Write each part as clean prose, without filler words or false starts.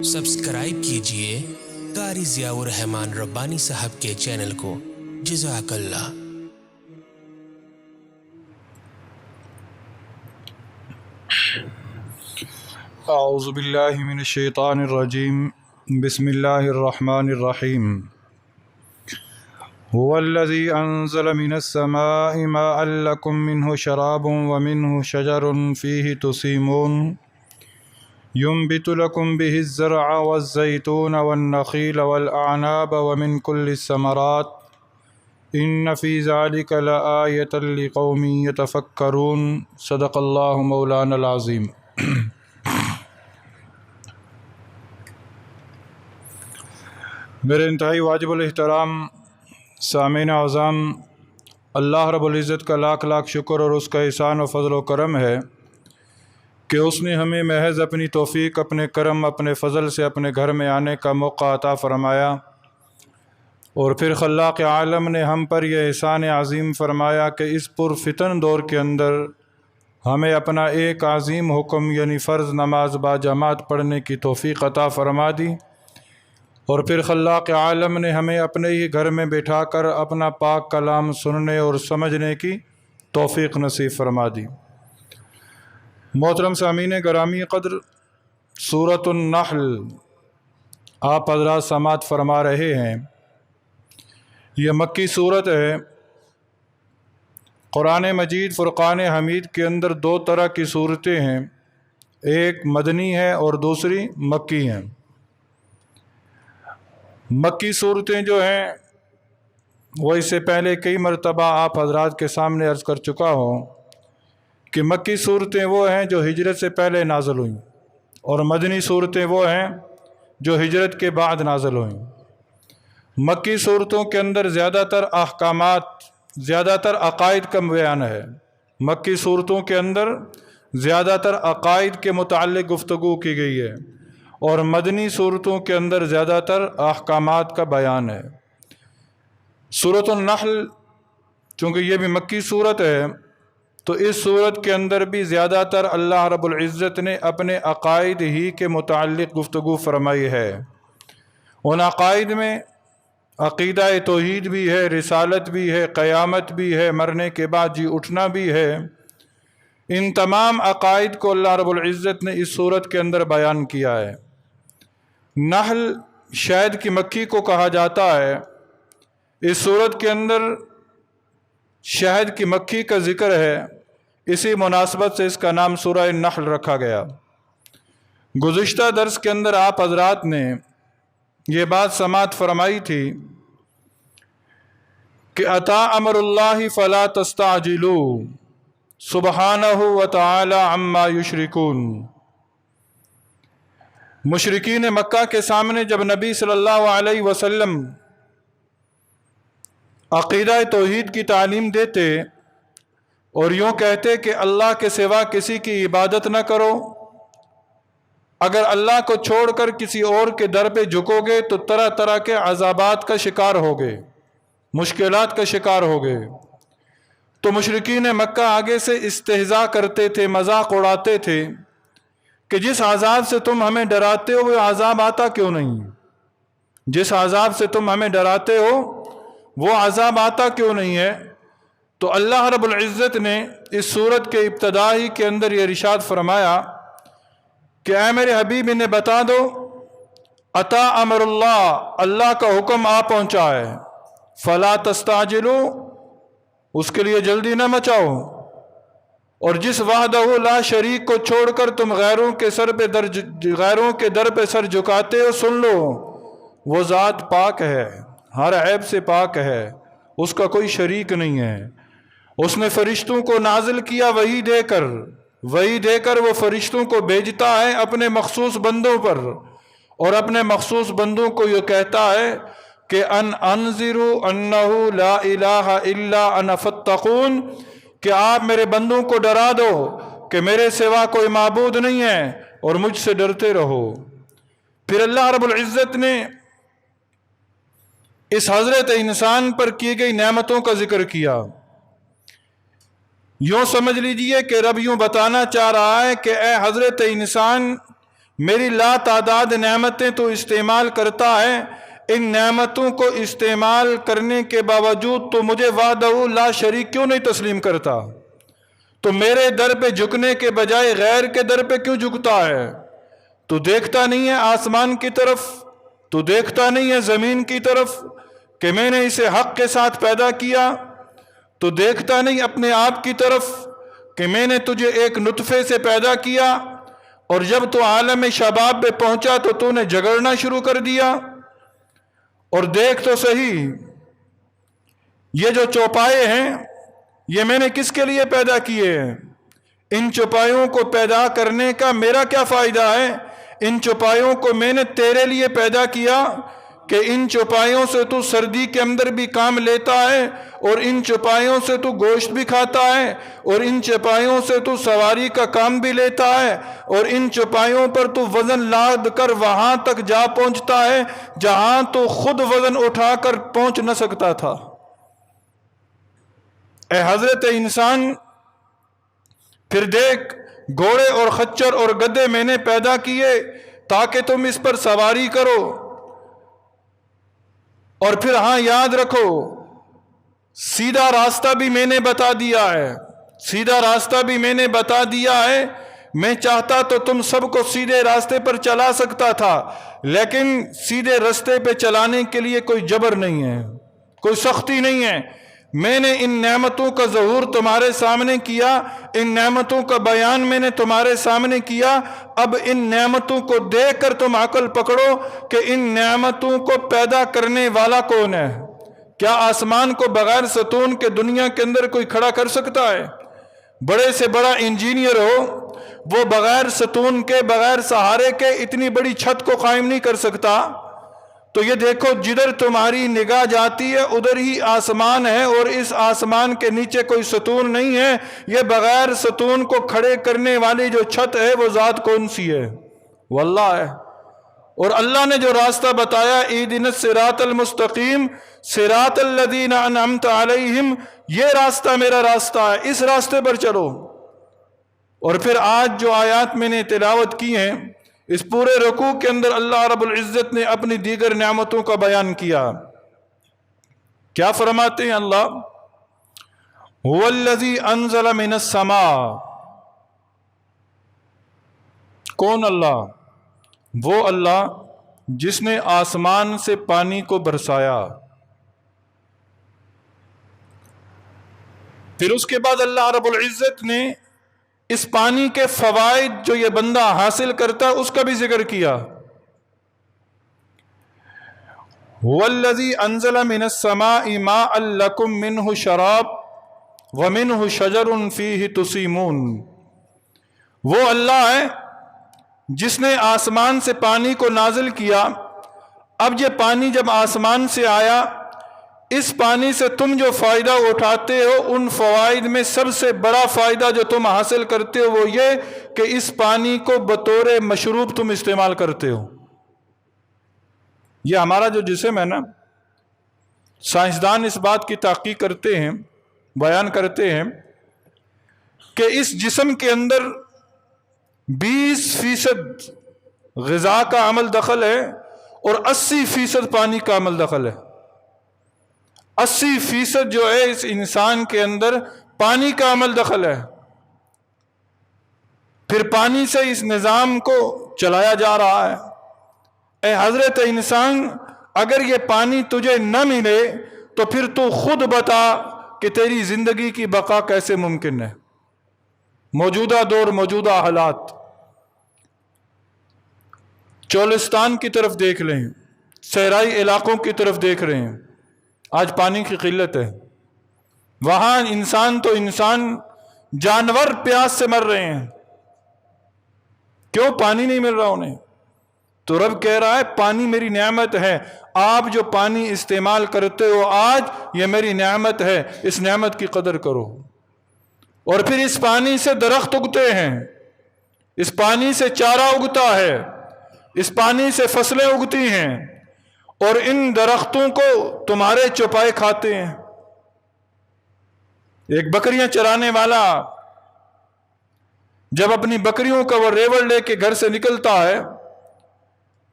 Subscribe کیجئے قاری ضیاء الرحمن ربانی صاحب کے چینل کو۔ جزاک اللہ۔ اعوذ باللہ من الشیطان الرجیم، بسم اللہ الرحمن الرحیم۔ هو الذی انزل من السماء ماء لکم منہ شراب ومنہ شجر فیہ تسیمون ينبت لكم به الزرع والزيتون والنخيل والأعناب ومن كل الثمرات إن في ذلك لآية لقوم يتفكرون۔ صدق اللہ مولانا العظیم۔ میرے انتہائی واجب الاحترام سامعین اعظم، اللہ رب العزت کا لاکھ لاکھ شکر اور اس کا احسان و فضل و کرم ہے کہ اس نے ہمیں محض اپنی توفیق، اپنے کرم، اپنے فضل سے اپنے گھر میں آنے کا موقع عطا فرمایا، اور پھر خلاق عالم نے ہم پر یہ احسان عظیم فرمایا کہ اس پرفتن دور کے اندر ہمیں اپنا ایک عظیم حکم یعنی فرض نماز با جماعت پڑھنے کی توفیق عطا فرما دی، اور پھر خلاق عالم نے ہمیں اپنے ہی گھر میں بٹھا کر اپنا پاک کلام سننے اور سمجھنے کی توفیق نصیب فرما دی۔ محترم سامعین گرامی قدر، سورۃ النحل آپ حضرات سماعت فرما رہے ہیں۔ یہ مکی صورت ہے۔ قرآن مجید فرقان حمید کے اندر دو طرح کی صورتیں ہیں، ایک مدنی ہے اور دوسری مکی ہیں۔ مکی صورتیں جو ہیں وہ اس سے پہلے کئی مرتبہ آپ حضرات کے سامنے عرض کر چکا ہوں کہ مکی صورتیں وہ ہیں جو ہجرت سے پہلے نازل ہوئیں، اور مدنی صورتیں وہ ہیں جو ہجرت کے بعد نازل ہوئیں۔ مکی صورتوں کے اندر زیادہ تر احکامات، زیادہ تر عقائد کا بیان ہے۔ مکی صورتوں کے اندر زیادہ تر عقائد کے متعلق گفتگو کی گئی ہے، اور مدنی صورتوں کے اندر زیادہ تر احکامات کا بیان ہے۔ سورۃ النحل چونکہ یہ بھی مکی صورت ہے، تو اس صورت کے اندر بھی زیادہ تر اللہ رب العزت نے اپنے عقائد ہی کے متعلق گفتگو فرمائی ہے۔ ان عقائد میں عقیدہ توحید بھی ہے، رسالت بھی ہے، قیامت بھی ہے، مرنے کے بعد جی اٹھنا بھی ہے۔ ان تمام عقائد کو اللہ رب العزت نے اس صورت کے اندر بیان کیا ہے۔ نحل شہد کی مکھی کو کہا جاتا ہے۔ اس صورت کے اندر شہد کی مکھی کا ذکر ہے، اسی مناسبت سے اس کا نام سورہ النحل رکھا گیا۔ گزشتہ درس کے اندر آپ حضرات نے یہ بات سماعت فرمائی تھی کہ اتی امر اللہ فلا تستعجلوا سبحانہ وتعالی عما یشرکون۔ مشرکین مکہ کے سامنے جب نبی صلی اللہ علیہ وسلم عقیدہ توحید کی تعلیم دیتے اور یوں کہتے کہ اللہ کے سوا کسی کی عبادت نہ کرو، اگر اللہ کو چھوڑ کر کسی اور کے در پہ جھکو گے تو طرح طرح کے عذابات کا شکار ہوگے، مشکلات کا شکار ہوگے۔ تو مشرکین مکہ آگے سے استہزاء کرتے تھے، مذاق اڑاتے تھے کہ جس عذاب سے تم ہمیں ڈراتے ہو وہ عذاب آتا کیوں نہیں؟ جس عذاب سے تم ہمیں ڈراتے ہو وہ عذاب آتا کیوں نہیں ہے؟ تو اللہ رب العزت نے اس صورت کے ابتدائی کے اندر یہ ارشاد فرمایا کہ اے میرے حبیب انہیں بتا دو اتی امر اللہ، اللہ کا حکم آ پہنچا ہے، فلا تستعجلوا، اس کے لیے جلدی نہ مچاؤ، اور جس وحدہ لا شریک کو چھوڑ کر تم غیروں کے در پہ سر جھکاتے ہو، سن لو وہ ذات پاک ہے، ہر عیب سے پاک ہے، اس کا کوئی شریک نہیں ہے۔ اس نے فرشتوں کو نازل کیا وحی دے کر وہ فرشتوں کو بھیجتا ہے اپنے مخصوص بندوں پر، اور اپنے مخصوص بندوں کو یہ کہتا ہے کہ انذروا انہ لا الہ الا انا فاتقون، کہ آپ میرے بندوں کو ڈرا دو کہ میرے سوا کوئی معبود نہیں ہے اور مجھ سے ڈرتے رہو۔ پھر اللہ رب العزت نے اس حضرت انسان پر کی گئی نعمتوں کا ذکر کیا یوں سمجھ لیجئے کہ رب یوں بتانا چاہ رہا ہے کہ اے حضرت انسان، میری لا تعداد نعمتیں تو استعمال کرتا ہے، ان نعمتوں کو استعمال کرنے کے باوجود تو مجھے وحدہ لا شریک کیوں نہیں تسلیم کرتا؟ تو میرے در پہ جھکنے کے بجائے غیر کے در پہ کیوں جھکتا ہے؟ تو دیکھتا نہیں ہے آسمان کی طرف، تو دیکھتا نہیں ہے زمین کی طرف کہ میں نے اسے حق کے ساتھ پیدا کیا؟ تو دیکھتا نہیں اپنے آپ کی طرف کہ میں نے تجھے ایک نطفے سے پیدا کیا اور جب تو عالم شباب پہ پہنچا تو نے جگڑنا شروع کر دیا؟ اور دیکھ تو صحیح، یہ جو چوپائے ہیں یہ میں نے کس کے لیے پیدا کیے ہیں؟ ان چوپایوں کو پیدا کرنے کا میرا کیا فائدہ ہے؟ ان چوپایوں کو میں نے تیرے لیے پیدا کیا کہ ان چوپایوں سے تو سردی کے اندر بھی کام لیتا ہے، اور ان چوپایوں سے تو گوشت بھی کھاتا ہے، اور ان چوپایوں سے تو سواری کا کام بھی لیتا ہے، اور ان چوپایوں پر تو وزن لاد کر وہاں تک جا پہنچتا ہے جہاں تو خود وزن اٹھا کر پہنچ نہ سکتا تھا۔ اے حضرت انسان، پھر دیکھ، گھوڑے اور خچر اور گدھے میں نے پیدا کیے تاکہ تم اس پر سواری کرو، اور پھر ہاں یاد رکھو، سیدھا راستہ بھی میں نے بتا دیا ہے، سیدھا راستہ بھی میں نے بتا دیا ہے۔ میں چاہتا تو تم سب کو سیدھے راستے پر چلا سکتا تھا، لیکن سیدھے راستے پہ چلانے کے لیے کوئی جبر نہیں ہے، کوئی سختی نہیں ہے۔ میں نے ان نعمتوں کا ظہور تمہارے سامنے کیا، ان نعمتوں کا بیان میں نے تمہارے سامنے کیا، اب ان نعمتوں کو دیکھ کر تم عقل پکڑو کہ ان نعمتوں کو پیدا کرنے والا کون ہے۔ کیا آسمان کو بغیر ستون کے دنیا کے اندر کوئی کھڑا کر سکتا ہے؟ بڑے سے بڑا انجینئر ہو، وہ بغیر ستون کے، بغیر سہارے کے اتنی بڑی چھت کو قائم نہیں کر سکتا۔ تو یہ دیکھو، جدھر تمہاری نگاہ جاتی ہے ادھر ہی آسمان ہے، اور اس آسمان کے نیچے کوئی ستون نہیں ہے۔ یہ بغیر ستون کو کھڑے کرنے والی جو چھت ہے وہ ذات کون سی ہے؟ وہ اللہ ہے۔ اور اللہ نے جو راستہ بتایا، اہدنا الصراط المستقیم صراط الذین انعمت علیہم، یہ راستہ میرا راستہ ہے، اس راستے پر چلو۔ اور پھر آج جو آیات میں نے تلاوت کی ہیں، اس پورے رکوع کے اندر اللہ رب العزت نے اپنی دیگر نعمتوں کا بیان کیا۔ کیا فرماتے ہیں اللہ؟ هو الذی انزل من السماء، کون اللہ؟ وہ اللہ جس نے آسمان سے پانی کو برسایا۔ پھر اس کے بعد اللہ رب العزت نے اس پانی کے فوائد جو یہ بندہ حاصل کرتا ہے اس کا بھی ذکر کیا۔ هو الذی انزل من السماء ماء لکم منہ شراب ومنہ شجر فیہ تسیمون، وہ اللہ ہے جس نے آسمان سے پانی کو نازل کیا۔ اب یہ پانی جب آسمان سے آیا، اس پانی سے تم جو فائدہ اٹھاتے ہو، ان فوائد میں سب سے بڑا فائدہ جو تم حاصل کرتے ہو وہ یہ کہ اس پانی کو بطور مشروب تم استعمال کرتے ہو۔ یہ ہمارا جو جسم ہے نا، سائنسدان اس بات کی تحقیق کرتے ہیں، بیان کرتے ہیں کہ اس جسم کے اندر 20% غذا کا عمل دخل ہے اور 80% پانی کا عمل دخل ہے۔ 80% جو ہے اس انسان کے اندر پانی کا عمل دخل ہے۔ پھر پانی سے اس نظام کو چلایا جا رہا ہے۔ اے حضرت انسان، اگر یہ پانی تجھے نہ ملے تو پھر تو خود بتا کہ تیری زندگی کی بقا کیسے ممکن ہے۔ موجودہ دور، موجودہ حالات، چولستان کی طرف دیکھ لیں، صحرائی علاقوں کی طرف دیکھ رہے ہیں، آج پانی کی قلت ہے۔ وہاں انسان تو انسان، جانور پیاس سے مر رہے ہیں۔ کیوں؟ پانی نہیں مل رہا انہیں۔ تو رب کہہ رہا ہے پانی میری نعمت ہے، آپ جو پانی استعمال کرتے ہو آج، یہ میری نعمت ہے، اس نعمت کی قدر کرو۔ اور پھر اس پانی سے درخت اگتے ہیں، اس پانی سے چارہ اگتا ہے، اس پانی سے فصلیں اگتی ہیں، اور ان درختوں کو تمہارے چوپائے کھاتے ہیں۔ ایک بکریاں چرانے والا جب اپنی بکریوں کا وہ ریوڑ لے کے گھر سے نکلتا ہے،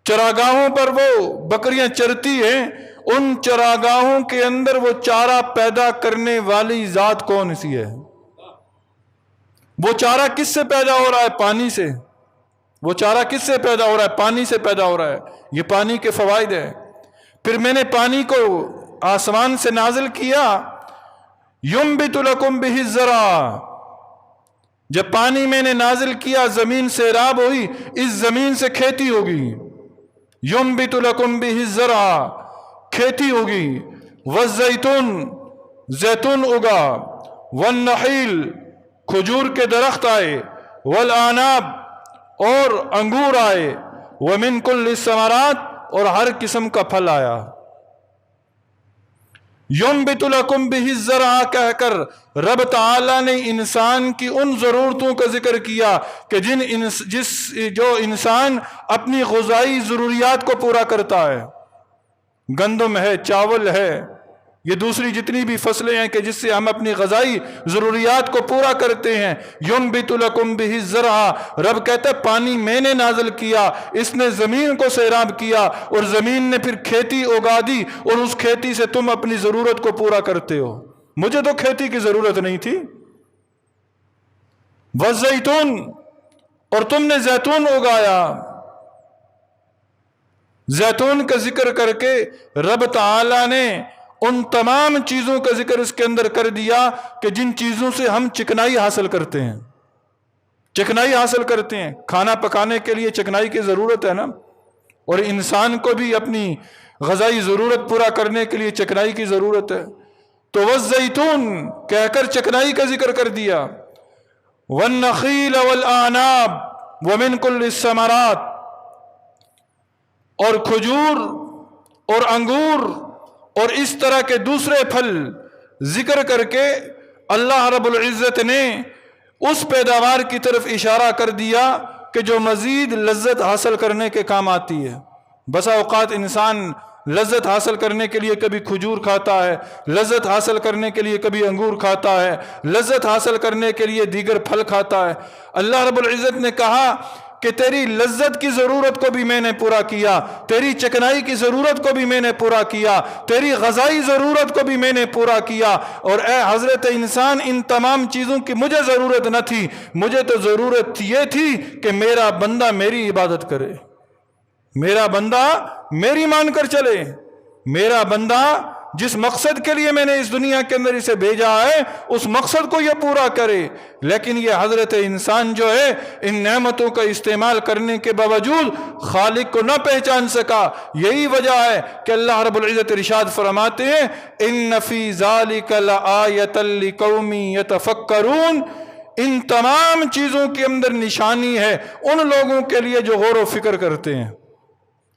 چراگاہوں پر وہ بکریاں چرتی ہیں، ان چراگاہوں کے اندر وہ چارہ پیدا کرنے والی ذات کون سی ہے؟ وہ چارہ کس سے پیدا ہو رہا ہے؟ پانی سے۔ وہ چارہ کس سے پیدا ہو رہا ہے؟ پانی سے پیدا ہو رہا ہے۔ یہ پانی کے فوائد ہیں۔ پھر میں نے پانی کو آسمان سے نازل کیا، ينبت لكم به الزرع، جب پانی میں نے نازل کیا زمین سیراب ہوئی، اس زمین سے کھیتی ہوگی۔ ينبت لكم به الزرع، کھیتی ہوگی۔ والزیتون، زیتون اگا۔ والنخیل، کھجور کے درخت آئے۔ والعناب، اور انگور آئے۔ ومن کل الثمرات، اور ہر قسم کا پھل آیا۔ ينبت لكم به الزرع کہہ کر رب تعالیٰ نے انسان کی ان ضرورتوں کا ذکر کیا کہ جو انسان اپنی غذائی ضروریات کو پورا کرتا ہے۔ گندم ہے، چاول ہے، یہ دوسری جتنی بھی فصلیں ہیں کہ جس سے ہم اپنی غذائی ضروریات کو پورا کرتے ہیں۔ ينبت لكم به الزرع، رب کہتا ہے پانی میں نے نازل کیا، اس نے زمین کو سیراب کیا اور زمین نے پھر کھیتی اگا دی، اور اس کھیتی سے تم اپنی ضرورت کو پورا کرتے ہو۔ مجھے تو کھیتی کی ضرورت نہیں تھی۔ والزیتون، اور تم نے زیتون اگایا۔ زیتون کا ذکر کر کے رب تعالیٰ نے ان تمام چیزوں کا ذکر اس کے اندر کر دیا کہ جن چیزوں سے ہم چکنائی حاصل کرتے ہیں۔ چکنائی حاصل کرتے ہیں، کھانا پکانے کے لیے چکنائی کی ضرورت ہے نا، اور انسان کو بھی اپنی غذائی ضرورت پورا کرنے کے لیے چکنائی کی ضرورت ہے۔ تو والزیتون کہہ کر چکنائی کا ذکر کر دیا۔ والنخیل والاعناب ومن کل الثمرات، اور کھجور اور انگور اور اس طرح کے دوسرے پھل ذکر کر کے اللہ رب العزت نے اس پیداوار کی طرف اشارہ کر دیا کہ جو مزید لذت حاصل کرنے کے کام آتی ہے۔ بسا اوقات انسان لذت حاصل کرنے کے لیے کبھی کھجور کھاتا ہے، لذت حاصل کرنے کے لیے کبھی انگور کھاتا ہے، لذت حاصل کرنے کے لیے دیگر پھل کھاتا ہے۔ اللہ رب العزت نے کہا کہ تیری لذت کی ضرورت کو بھی میں نے پورا کیا، تیری چکنائی کی ضرورت کو بھی میں نے پورا کیا، تیری غذائی ضرورت کو بھی میں نے پورا کیا۔ اور اے حضرت انسان، ان تمام چیزوں کی مجھے ضرورت نہ تھی، مجھے تو ضرورت یہ تھی کہ میرا بندہ میری عبادت کرے، میرا بندہ میری مان کر چلے، میرا بندہ جس مقصد کے لیے میں نے اس دنیا کے اندر اسے بھیجا ہے اس مقصد کو یہ پورا کرے۔ لیکن یہ حضرت انسان جو ہے ان نعمتوں کا استعمال کرنے کے باوجود خالق کو نہ پہچان سکا۔ یہی وجہ ہے کہ اللہ رب العزت ارشاد فرماتے ہیں ان فی ذالک لآیۃ لقوم یتفکرون، ان تمام چیزوں کے اندر نشانی ہے ان لوگوں کے لیے جو غور و فکر کرتے ہیں،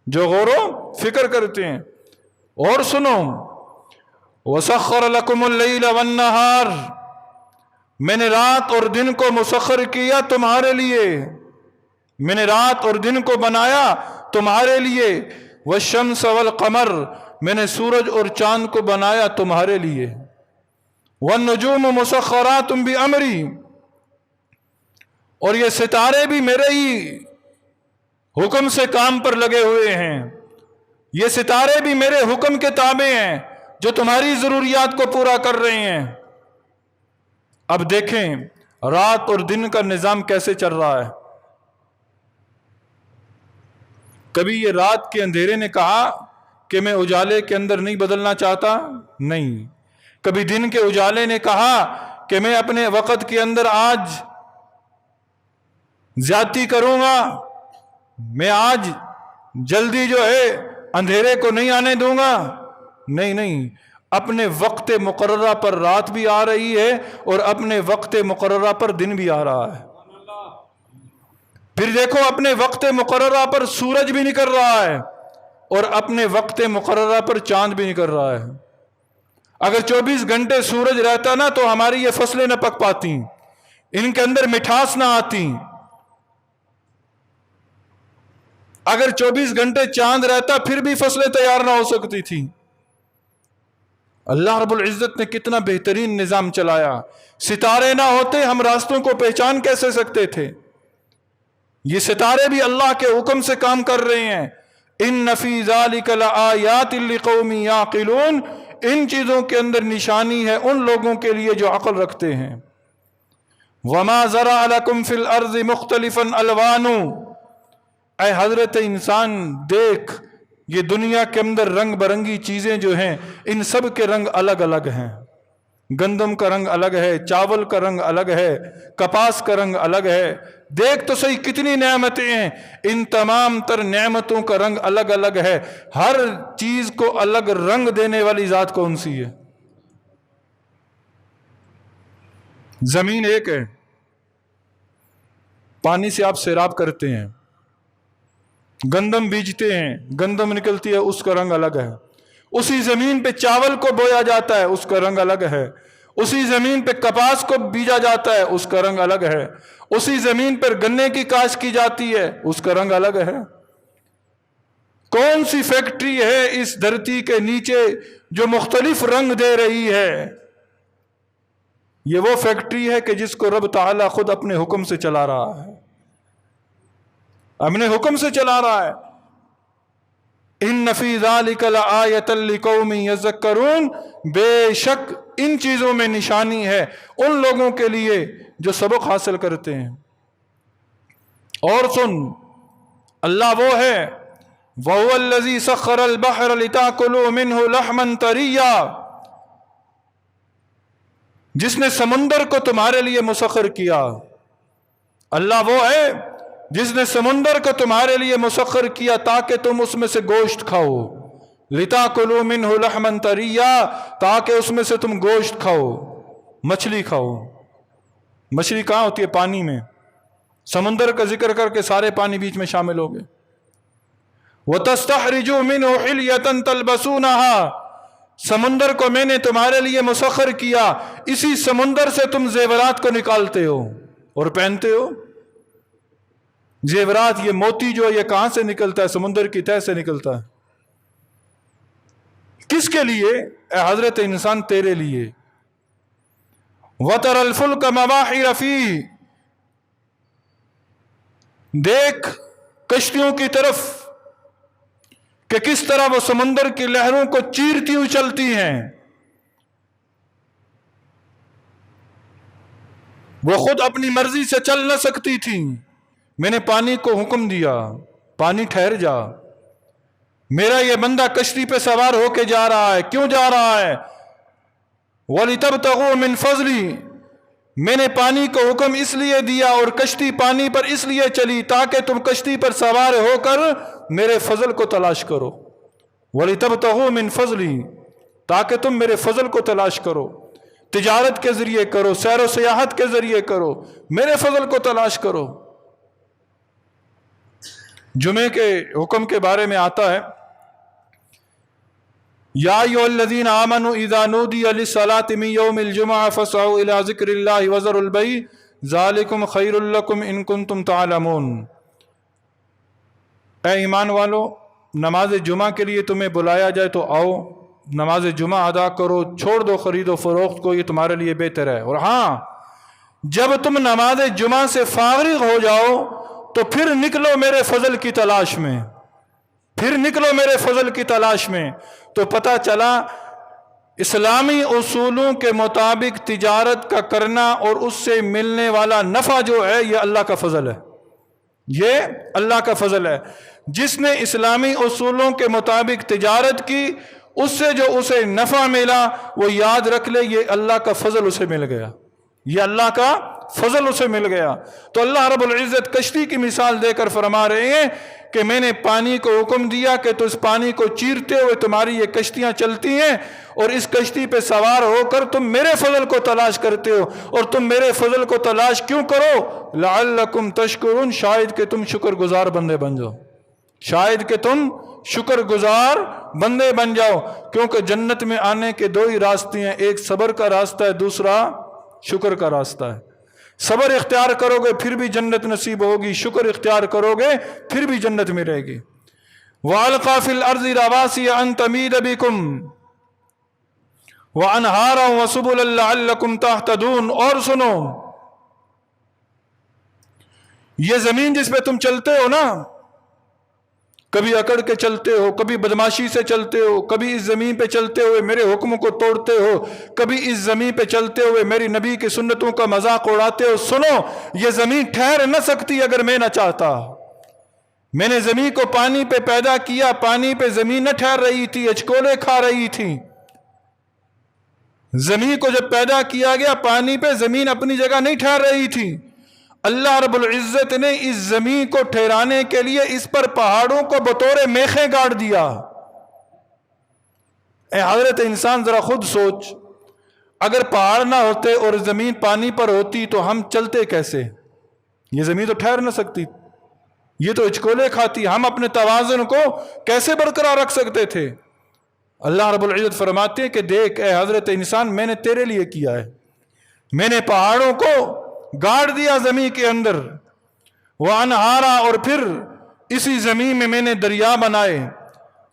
جو غور و فکر کرتے ہیں۔ اور سنو، وَسَخَّرَ لَكُمُ اللَّيْلَ وَالنَّهَارِ، میں نے رات اور دن کو مسخر کیا تمہارے لیے، میں نے رات اور دن کو بنایا تمہارے لیے۔ وَالشَّمْسَ وَالْقَمَرِ، میں نے سورج اور چاند کو بنایا تمہارے لیے۔ وَالنُّجُومُ مُسَخَّرَاتٌ بِأَمْرِي، اور یہ ستارے بھی میرے ہی حکم سے کام پر لگے ہوئے ہیں، یہ ستارے بھی میرے حکم کے تابع ہیں جو تمہاری ضروریات کو پورا کر رہے ہیں۔ اب دیکھیں رات اور دن کا نظام کیسے چل رہا ہے۔ کبھی یہ رات کے اندھیرے نے کہا کہ میں اجالے کے اندر نہیں بدلنا چاہتا، نہیں۔ کبھی دن کے اجالے نے کہا کہ میں اپنے وقت کے اندر آج زیادتی کروں گا، میں آج جلدی جو ہے اندھیرے کو نہیں آنے دوں گا، نہیں نہیں، اپنے وقت مقررہ پر رات بھی آ رہی ہے اور اپنے وقت مقررہ پر دن بھی آ رہا ہے۔ پھر دیکھو اپنے وقت مقررہ پر سورج بھی نکل رہا ہے اور اپنے وقت مقررہ پر چاند بھی نکل رہا ہے۔ اگر 24 گھنٹے سورج رہتا نا تو ہماری یہ فصلیں نہ پک پاتی، ان کے اندر مٹھاس نہ آتی۔ اگر 24 گھنٹے چاند رہتا پھر بھی فصلیں تیار نہ ہو سکتی تھی۔ اللہ رب العزت نے کتنا بہترین نظام چلایا. ستارے نہ ہوتے ہم راستوں کو پہچان کیسے سکتے تھے؟ یہ ستارے بھی اللہ کے حکم سے کام کر رہے ہیں. ان فی ذلک لآیات لقوم یعقلون، ان چیزوں کے اندر نشانی ہے ان لوگوں کے لیے جو عقل رکھتے ہیں. وما زرع لکم فی الارض مختلفا الوان، اے حضرت انسان دیکھ، یہ دنیا کے اندر رنگ برنگی چیزیں جو ہیں ان سب کے رنگ الگ الگ ہیں. گندم کا رنگ الگ ہے، چاول کا رنگ الگ ہے، کپاس کا رنگ الگ ہے. دیکھ تو صحیح کتنی نعمتیں ہیں، ان تمام تر نعمتوں کا رنگ الگ الگ ہے. ہر چیز کو الگ رنگ دینے والی ذات کون سی ہے؟ زمین ایک ہے، پانی سے آپ سیراب کرتے ہیں، گندم بیجتے ہیں، گندم نکلتی ہے، اس کا رنگ الگ ہے. اسی زمین پہ چاول کو بویا جاتا ہے، اس کا رنگ الگ ہے. اسی زمین پہ کپاس کو بیجا جاتا ہے، اس کا رنگ الگ ہے. اسی زمین پر گنے کی کاشت کی جاتی ہے، اس کا رنگ الگ ہے. کون سی فیکٹری ہے اس دھرتی کے نیچے جو مختلف رنگ دے رہی ہے؟ یہ وہ فیکٹری ہے کہ جس کو رب تعالیٰ خود اپنے حکم سے چلا رہا ہے، اپنے حکم سے چلا رہا ہے. ان فی ذلک لآیۃ لقوم یذکرون، بے شک ان چیزوں میں نشانی ہے ان لوگوں کے لیے جو سبق حاصل کرتے ہیں. اور سن، اللہ وہ ہے، وَهُوَ الَّذِي سَخَّرَ الْبَحْرَ لِتَأْكُلُوا مِنْهُ لَحْمًا طَرِيًّا، جس نے سمندر کو تمہارے لیے مسخر کیا. اللہ وہ ہے جس نے سمندر کو تمہارے لیے مسخر کیا تاکہ تم اس میں سے گوشت کھاؤ. لِتَأْكُلُوا مِنْهُ لَحْمًا طَرِيًّا، تاکہ اس میں سے تم گوشت کھاؤ، مچھلی کھاؤ. مچھلی کہاں ہوتی ہے؟ پانی میں. سمندر کا ذکر کر کے سارے پانی بیچ میں شامل ہو گئے. وَتَسْتَخْرِجُوا مِنْهُ حِلْيَةً تَلْبَسُونَهَا، سمندر کو میں نے تمہارے لیے مسخر کیا، اسی سمندر سے تم زیورات کو نکالتے ہو اور پہنتے ہو. زیورات، یہ موتی جو ہے یہ کہاں سے نکلتا ہے؟ سمندر کی تہہ سے نکلتا ہے. کس کے لیے؟ اے حضرت انسان تیرے لیے. وَتَرَى الْفُلْكَ مَوَاخِرَ فِيهِ، دیکھ کشتیوں کی طرف کہ کس طرح وہ سمندر کی لہروں کو چیرتی ہوئی چلتی ہیں. وہ خود اپنی مرضی سے چل نہ سکتی تھی، میں نے پانی کو حکم دیا، پانی ٹھہر جا، میرا یہ بندہ کشتی پہ سوار ہو کے جا رہا ہے. کیوں جا رہا ہے؟ وَلِتَبْتَغُوا مِنْ فَضْلِي، میں نے پانی کو حکم اس لیے دیا اور کشتی پانی پر اس لیے چلی تاکہ تم کشتی پر سوار ہو کر میرے فضل کو تلاش کرو. وَلِتَبْتَغُوا مِنْ فَضْلِي، تاکہ تم میرے فضل کو تلاش کرو. تجارت کے ذریعے کرو، سیر و سیاحت کے ذریعے کرو، میرے فضل کو تلاش کرو. جمعے کے حکم کے بارے میں آتا ہے، یا ایھا الذین آمنوا اذا نودی للصلاۃ من یوم الجمعہ فاسعوا الی ذکر اللہ وذروا البیع ذالکم خیر لکم ان کنتم تعلمون. اے ایمان والو، نماز جمعہ کے لیے تمہیں بلایا جائے تو آؤ، نماز جمعہ ادا کرو، چھوڑ دو خرید و فروخت کو، یہ تمہارے لیے بہتر ہے. اور ہاں، جب تم نماز جمعہ سے فارغ ہو جاؤ تو پھر نکلو میرے فضل کی تلاش میں، پھر نکلو میرے فضل کی تلاش میں. تو پتہ چلا اسلامی اصولوں کے مطابق تجارت کا کرنا اور اس سے ملنے والا نفع جو ہے یہ اللہ کا فضل ہے، یہ اللہ کا فضل ہے. جس نے اسلامی اصولوں کے مطابق تجارت کی، اس سے جو اسے نفع ملا وہ یاد رکھ لے یہ اللہ کا فضل اسے مل گیا، یہ اللہ کا فضل اسے مل گیا. تو اللہ رب العزت کشتی کی مثال دے کر فرما رہے ہیں کہ میں نے پانی کو حکم دیا کہ تو اس پانی کو چیرتے ہوئے تمہاری یہ کشتیاں چلتی ہیں اور اس کشتی پہ سوار ہو کر تم میرے فضل کو تلاش کرتے ہو. اور تم میرے فضل کو تلاش کیوں کرو؟ لعلکم تشکرون، شاید کہ تم شکر گزار بندے بن جاؤ، شاید کہ تم شکر گزار بندے بن جاؤ. کیونکہ جنت میں آنے کے دو ہی راستے ہیں، ایک صبر کا راستہ ہے، دوسرا شکر کا راستہ ہے. صبر اختیار کرو گے پھر بھی جنت نصیب ہوگی، شکر اختیار کرو گے پھر بھی جنت ملے گی. وَأَلْقَى فِي الْأَرْضِ رَوَاسِيَ أَن تَمِيدَ بِكُمْ، وَأَنْهَارًا وَسُبُلًا لَعَلَّكُمْ تَهْتَدُونَ۔ اور سنو، یہ زمین جس پہ تم چلتے ہو نا، کبھی اکڑ کے چلتے ہو، کبھی بدماشی سے چلتے ہو، کبھی اس زمین پہ چلتے ہوئے میرے حکم کو توڑتے ہو، کبھی اس زمین پہ چلتے ہوئے میری نبی کی سنتوں کا مذاق اڑاتے ہو، سنو، یہ زمین ٹھہر نہ سکتی اگر میں نہ چاہتا۔ میں نے زمین کو پانی پہ پیدا کیا، پانی پہ زمین نہ ٹھہر رہی تھی، اچکولے کھا رہی تھی۔ زمین کو جب پیدا کیا گیا، پانی پہ زمین اپنی جگہ نہیں ٹھہر رہی تھی۔ اللہ رب العزت نے اس زمین کو ٹھہرانے کے لیے اس پر پہاڑوں کو بطور میخیں گاڑ دیا۔ اے حضرت انسان ذرا خود سوچ، اگر پہاڑ نہ ہوتے اور زمین پانی پر ہوتی تو ہم چلتے کیسے؟ یہ زمین تو ٹھہر نہ سکتی، یہ تو اچکولے کھاتی، ہم اپنے توازن کو کیسے برقرار رکھ سکتے تھے؟ اللہ رب العزت فرماتے ہیں کہ دیکھ اے حضرت انسان، میں نے تیرے لیے کیا ہے، میں نے پہاڑوں کو گاڑ دیا زمین کے اندر، وَأَنْهَارًا، اور پھر اسی زمین میں نے دریا بنائے،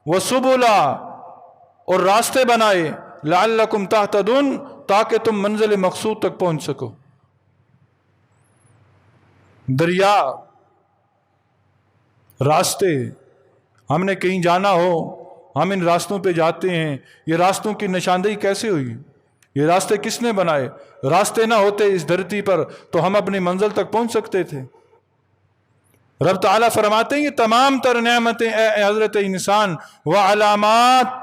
وَسُبُلًا، اور راستے بنائے، لَعَلَّكُمْ تَهْتَدُونَ، تاکہ تم منزل مقصود تک پہنچ سکو۔ دریا، راستے، ہم نے کہیں جانا ہو، ہم ان راستوں پہ جاتے ہیں۔ یہ راستوں کی نشاندہی کیسے ہوئی؟ یہ راستے کس نے بنائے؟ راستے نہ ہوتے اس دھرتی پر تو ہم اپنی منزل تک پہنچ سکتے تھے؟ رب تعالیٰ فرماتے ہیں یہ تمام تر نعمتیں اے حضرت انسان، وعلامات،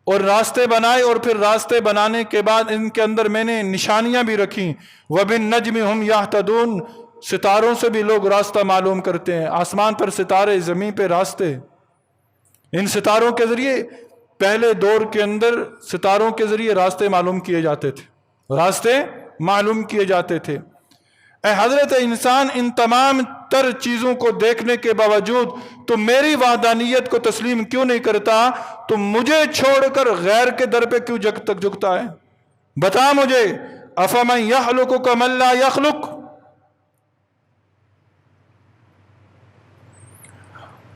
اور راستے بنائے، اور پھر راستے بنانے کے بعد ان کے اندر میں نے نشانیاں بھی رکھیں، وَبِالنَّجْمِ هُمْ يَهْتَدُونَ، ستاروں سے بھی لوگ راستہ معلوم کرتے ہیں۔ آسمان پر ستارے، زمین پہ راستے، ان ستاروں کے ذریعے پہلے دور کے اندر ستاروں کے ذریعے راستے معلوم کیے جاتے تھے، راستے معلوم کیے جاتے تھے۔ اے حضرت انسان، ان تمام تر چیزوں کو دیکھنے کے باوجود تم میری وحدانیت کو تسلیم کیوں نہیں کرتا؟ تم مجھے چھوڑ کر غیر کے در پہ کیوں جھکتا ہے؟ بتا مجھے، افمن یخلق کمن لا یخلق،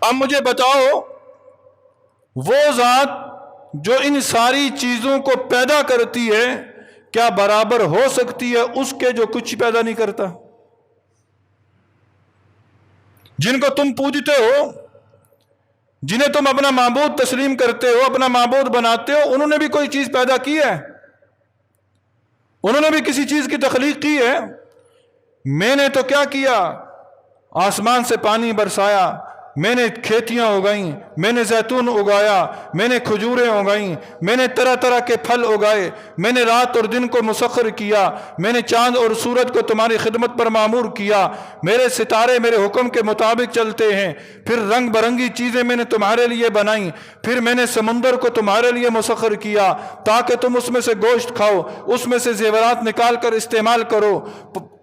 اب مجھے بتاؤ، وہ ذات جو ان ساری چیزوں کو پیدا کرتی ہے کیا برابر ہو سکتی ہے اس کے جو کچھ پیدا نہیں کرتا؟ جن کو تم پوجتے ہو، جنہیں تم اپنا معبود تسلیم کرتے ہو، اپنا معبود بناتے ہو، انہوں نے بھی کوئی چیز پیدا کی ہے؟ انہوں نے بھی کسی چیز کی تخلیق کی ہے؟ میں نے تو کیا کیا؟ آسمان سے پانی برسایا، میں نے کھیتیاں اگائیں، میں نے زیتون اگایا، میں نے کھجوریں اگائیں، میں نے طرح طرح کے پھل اگائے، میں نے رات اور دن کو مسخر کیا، میں نے چاند اور سورج کو تمہاری خدمت پر معمور کیا، میرے ستارے میرے حکم کے مطابق چلتے ہیں، پھر رنگ برنگی چیزیں میں نے تمہارے لیے بنائیں، پھر میں نے سمندر کو تمہارے لیے مسخر کیا تاکہ تم اس میں سے گوشت کھاؤ، اس میں سے زیورات نکال کر استعمال کرو،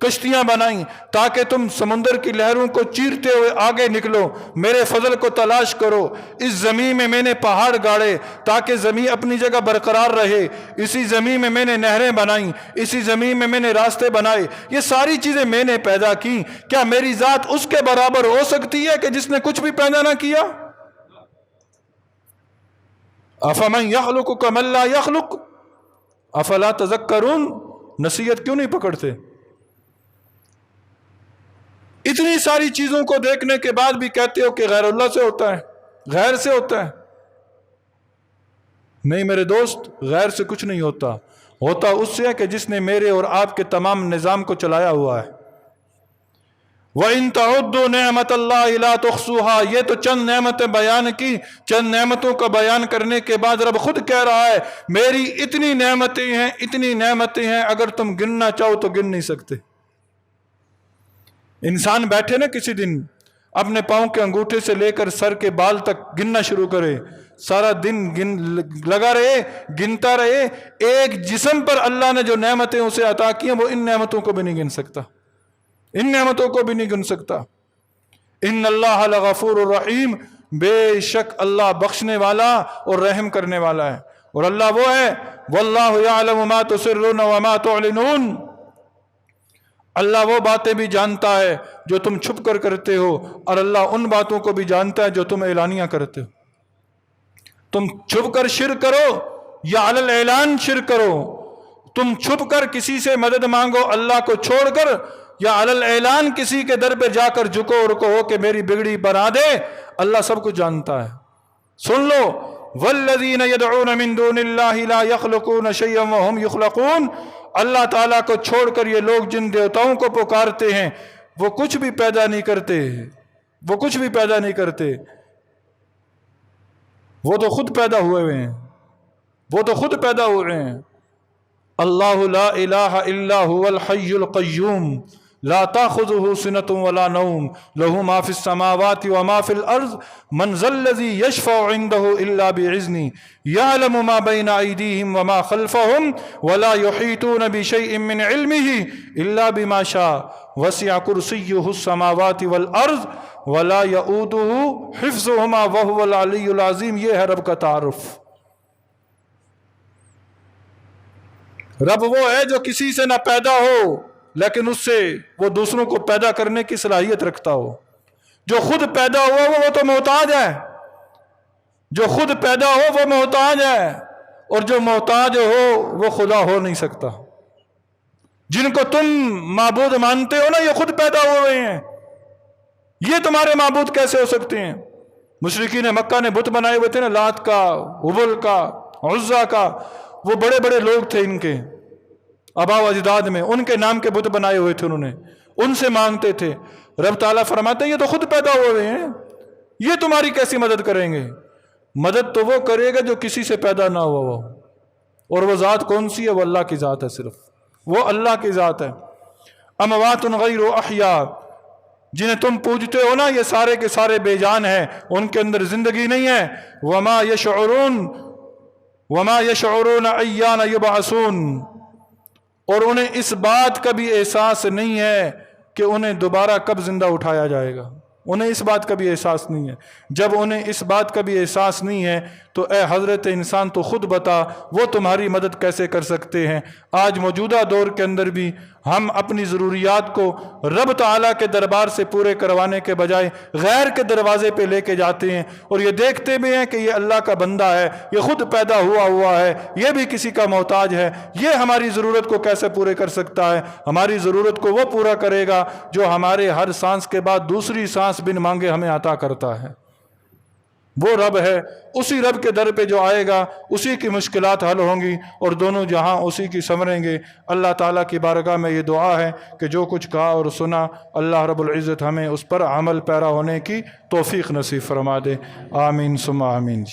کشتیاں بنائیں تاکہ تم سمندر کی لہروں کو چیرتے ہوئے آگے نکلو، میرے فضل کو تلاش کرو۔ اس زمین میں نے پہاڑ گاڑے تاکہ زمین اپنی جگہ برقرار رہے، اسی زمین میں نے نہریں بنائیں، اسی زمین میں نے راستے بنائے، یہ ساری چیزیں میں نے پیدا کی۔ کیا میری ذات اس کے برابر ہو سکتی ہے کہ جس نے کچھ بھی پیدا نہ کیا؟ افمن یخلق کمن لا یخلق افلا تذکرون، نصیحت کیوں نہیں پکڑتے؟ اتنی ساری چیزوں کو دیکھنے کے بعد بھی کہتے ہو کہ غیر اللہ سے ہوتا ہے، غیر سے ہوتا ہے۔ نہیں میرے دوست، غیر سے کچھ نہیں ہوتا، ہوتا اس سے ہے کہ جس نے میرے اور آپ کے تمام نظام کو چلایا ہوا ہے۔ وَإِن تَعُدُّوا نِعْمَةَ اللَّهِ لَا تُحْصُوهَا، یہ تو چند نعمتیں بیان کی، چند نعمتوں کا بیان کرنے کے بعد رب خود کہہ رہا ہے میری اتنی نعمتیں ہیں، اتنی نعمتیں ہیں، اگر تم گننا چاہو تو گن نہیں سکتے۔ انسان بیٹھے نا کسی دن، اپنے پاؤں کے انگوٹھے سے لے کر سر کے بال تک گننا شروع کرے، سارا دن لگا رہے، گنتا رہے، ایک جسم پر اللہ نے جو نعمتیں اسے عطا کی ہیں وہ ان نعمتوں کو بھی نہیں گن سکتا، ان نعمتوں کو بھی نہیں گن سکتا۔ ان اللہ لغفور الرحیم، بے شک اللہ بخشنے والا اور رحم کرنے والا ہے، اور اللہ وہ ہے واللہ یعلم ما تسرون وما تعلنون، اللہ وہ باتیں بھی جانتا ہے جو تم چھپ کر کرتے ہو، اور اللہ ان باتوں کو بھی جانتا ہے جو تم اعلانیہ کرتے ہو۔ تم چھپ کر شرک کرو یا علل اعلان شرک کرو، تم چھپ کر کسی سے مدد مانگو اللہ کو چھوڑ کر، یا علل اعلان کسی کے در پہ جا کر جھکو اور کہو کہ میری بگڑی بنا دے، اللہ سب کچھ جانتا ہے۔ سن لو، والذین یدعون من دون اللہ لا یخلقون شیئا وہم یخلقون، اللہ تعالیٰ کو چھوڑ کر یہ لوگ جن دیوتاؤں کو پکارتے ہیں وہ کچھ بھی پیدا نہیں کرتے، وہ کچھ بھی پیدا نہیں کرتے، وہ تو خود پیدا ہوئے ہیں، وہ تو خود پیدا ہوئے ہیں۔ اللہ لا الہ الا هو الحی القیوم لا تاخذہ سنۃ ولا نوم لہ ما فی السماوات وما فی الارض من ذا الذی یشفع عندہ الا باذنہ یعلم ما بین ایدیہم وما خلفہم ولا یحیطون بشیء من علمہ الا بما شاء وسع کرسیہ السماوات والارض ولا یؤودہ حفظہما وہو العلی العظیم۔ یہ ہے رب کا تعارف۔ رب وہ ہے جو کسی سے نہ پیدا ہو لیکن اس سے وہ دوسروں کو پیدا کرنے کی صلاحیت رکھتا ہو۔ جو خود پیدا ہوا وہ تو محتاج ہے، جو خود پیدا ہو وہ محتاج ہے، اور جو محتاج ہو وہ خدا ہو نہیں سکتا۔ جن کو تم معبود مانتے ہو نا، یہ خود پیدا ہوئے ہیں، یہ تمہارے معبود کیسے ہو سکتے ہیں؟ مشرکین مکہ نے بت بنائے ہوئے تھے نا، لات کا، حبل کا، عزا کا، وہ بڑے بڑے لوگ تھے ان کے آباء و اجداد میں، ان کے نام کے بت بنائے ہوئے تھے، انہوں نے ان سے مانگتے تھے۔ رب تعالیٰ فرماتے ہیں یہ تو خود پیدا ہوئے ہیں، یہ تمہاری کیسی مدد کریں گے؟ مدد تو وہ کرے گا جو کسی سے پیدا نہ ہوا ہو، اور وہ ذات کون سی ہے؟ وہ اللہ کی ذات ہے، صرف وہ اللہ کی ذات ہے۔ اموات غیر احیاء، جنہیں تم پوجتے ہو نا، یہ سارے کے سارے بے جان ہیں، ان کے اندر زندگی نہیں ہے۔ وما یشعرون ایان یبعثون، اور انہیں اس بات کا بھی احساس نہیں ہے کہ انہیں دوبارہ کب زندہ اٹھایا جائے گا، انہیں اس بات کا بھی احساس نہیں ہے۔ جب انہیں اس بات کا بھی احساس نہیں ہے تو اے حضرت انسان تو خود بتا وہ تمہاری مدد کیسے کر سکتے ہیں؟ آج موجودہ دور کے اندر بھی ہم اپنی ضروریات کو رب تعالیٰ کے دربار سے پورے کروانے کے بجائے غیر کے دروازے پہ لے کے جاتے ہیں، اور یہ دیکھتے بھی ہیں کہ یہ اللہ کا بندہ ہے، یہ خود پیدا ہوا ہے، یہ بھی کسی کا محتاج ہے، یہ ہماری ضرورت کو کیسے پورے کر سکتا ہے؟ ہماری ضرورت کو وہ پورا کرے گا جو ہمارے ہر سانس کے بعد دوسری سانس بن مانگے ہمیں عطا کرتا ہے۔ وہ رب ہے، اسی رب کے در پہ جو آئے گا اسی کی مشکلات حل ہوں گی، اور دونوں جہاں اسی کی سنوریں گے۔ اللہ تعالیٰ کی بارگاہ میں یہ دعا ہے کہ جو کچھ کہا اور سنا اللہ رب العزت ہمیں اس پر عمل پیرا ہونے کی توفیق نصیب فرما دے۔ آمین ثم آمین۔